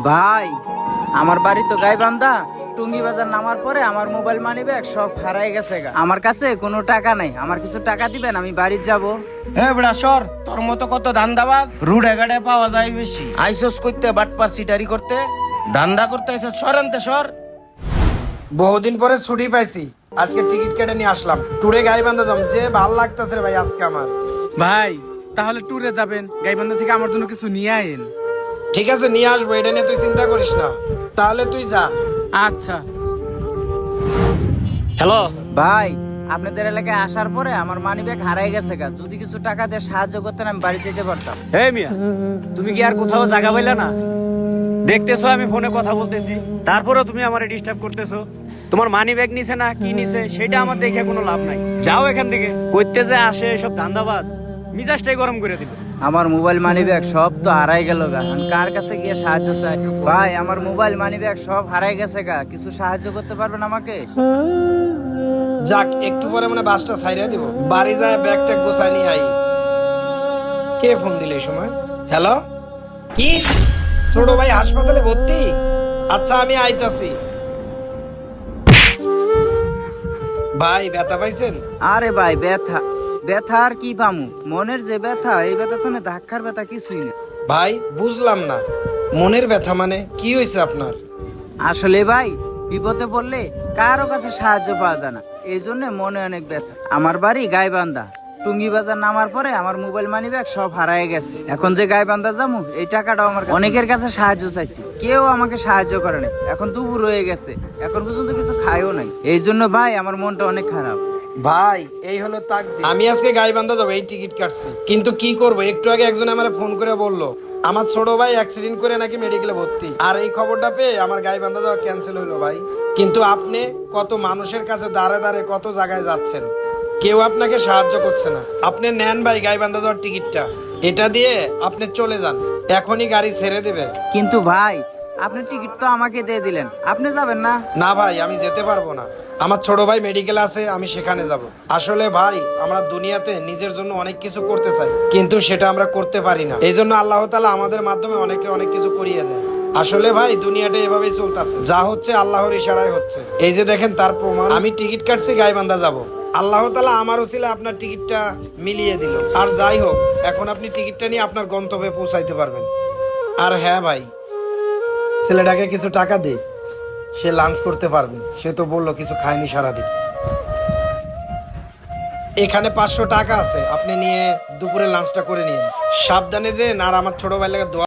ভাই, আমার বাড়ি তো গাইবান্ধা। টুঙ্গি বাজার নামার পরে আমার মোবাইল মানি ব্যাগ সব হারাই গেছে গা। আমার কাছে কোনো টাকা নাই, আমার কিছু টাকা দিবেন, আমি বাড়ি যাব। হ্যাঁ বেড়া সর, তোর মতো কত ধান্দাবাজ রুডে গাড়ে পাওয়া যায় বেশি। আইসোস করতে বাটপার সিটারি করতে ধান্দা করতে আইসোস, সর আনতে সর। বহুদিন পরে ছুটি পাইছি, আজকে টিকিট কেটে নিয়ে আসলাম। ট্যুরে গাইবান্ধা যাম, যে ভাল লাগতেছে রে ভাই আজকে আমার। ভাই তাহলে ট্যুরে যাবেন, গাইবান্ধা থেকে আমার জন্য কিছু নিয়ে আইন। ঠিক আছে, নিয়ে আসবো, এটা নিয়ে তুই চিন্তা করিস না। তাহলে তুই যা। আচ্ছা। হ্যালো ভাই, আপনাদের এলাকায় আসার পরে আমার মানি ব্যাগ হারাই গেছে গা। যদি কিছু টাকা দিয়ে সাহায্য করতেন আমি বাড়ি যেতে পারতাম। হে মিয়া, তুমি কি আর কোথাও জায়গা পাইলা না? দেখতেছো আমি ফোনে কথা বলতেছি, তারপরেও তুমি আমারে ডিস্টার্ব করতেছো। তোমার মানি ব্যাগ নিছে না কি নিছে সেটা আমার দেখে কোনো লাভ নাই। যাও এখান থেকে। কইতে যে আসে এসব ধান্দাবাজ, মিজাজটাই গরম করে দিল। আমার মোবাইল মানি ব্যাগ সব তো হারাই গেল গা। আমি কার কাছে গিয়ে সাহায্য চাই? ভাই, আমার মোবাইল মানি ব্যাগ সব হারাই গেছে গা। কিছু সাহায্য করতে পারবেন আমাকে? যাক, একটু পরে মানে বাসটা ছাইরা দিব, বাড়ি যায় ব্যাগ ট্যাগ গোছাই নিয়ে আই। কে ফোন দিলে এই সময়? হ্যালো, কি ছোট ভাই হাসপাতালে ভর্তি? আচ্ছা আমি আইতাছি। ভাই ব্যথা পাইছেন? আরে ভাই, ব্যথা ব্যথা আর কি পামু? মনের যে ব্যথা, এই ব্যথা তো না, ধাক্কার ব্যথা কিছুই না। ভাই বুঝলাম না, মনের ব্যথা মানে কি হয়েছে আপনার? আসলে ভাই, বিপদে পড়লে কারো কাছে সাহায্য পাওয়া যায় না, এই জন্য মনে অনেক ব্যথা। আমার বাড়ি গাইবান্ধা। টুঙ্গি বাজার নামার পরে আমার মোবাইল মানি ব্যাগ সব হারায় গেছে। এখন যে গাইবান্ধা যাবো, এই টাকাটাও আমার কাছে। অনেকের কাছে সাহায্য চাইছি, কেউ আমাকে সাহায্য করে নাই। এখন দুপুর হয়ে গেছে, এখন পর্যন্ত কিছু খাইও নাই। এই জন্য ভাই আমার মনটা অনেক খারাপ। ভাই এই হলো তাকদীর। আমি আজকে গাইবান্ধা যাবো, এই টিকিট কাটছি, কিন্তু কি করব? একটু আগে একজন আমার ফোন করে বললো আমার ছোট ভাই অ্যাক্সিডেন্ট করে নাকি মেডিকেলে ভর্তি। আর এই খবরটা পেয়ে আমার গাইবান্ধা যাওয়া ক্যান্সেল হইলো ভাই। কিন্তু আপনি কত মানুষের কাছে দাঁড়ে দাঁড়ে কত জায়গায় যাচ্ছেন, কেউ আপনাকে সাহায্য করছে না। আপনি নেন ভাই গাইবান্ধা যাওয়ার টিকিটটা, এটা দিয়ে আপনি চলে যান, এখনই গাড়ি ছেড়ে দেবে। কিন্তু ভাই, আপনি টিকিট তো আমাকে দিয়ে দিলেন, আপনি যাবেন না? না ভাই, আমি যেতে পারবো না। আমার ছোট ভাই মেডিকেল আছে, আমি সেখানে যাব। আসলে ভাই, আমরা দুনিয়াতে নিজের জন্য অনেক কিছু করতে চাই, কিন্তু সেটা আমরা করতে পারি না। এই জন্য আল্লাহ তাআলা আমাদের মাধ্যমে অনেকে অনেক কিছু করিয়ে দেয়। আসলে ভাই, দুনিয়াটা এভাবেই চলতেছে, যা হচ্ছে আল্লাহর ইশারায় হচ্ছে। এই যে দেখেন তার প্রমাণ। আমি টিকিট কাটছি, গাইবান্ধা যাব। আল্লাহ তাআলা আমার উসিলায় আপনার টিকিটটা মিলিয়ে দিল। আর যাই হোক, এখন আপনি টিকিটটা নিয়ে আপনার গন্তব্যে পৌঁছাইতে পারবেন। আর হ্যাঁ ভাই, ছেলেটাকে কিছু টাকা দে, সে লাঞ্চ করতে পারবে। সে তো বললো কিছু খায়নি সারাদিন। এখানে 500 টাকা আছে, আপনি নিয়ে দুপুরে লাঞ্চটা করে নিন। সাবধানে যে, আর আমার ছোট ভাই লাগে দোয়া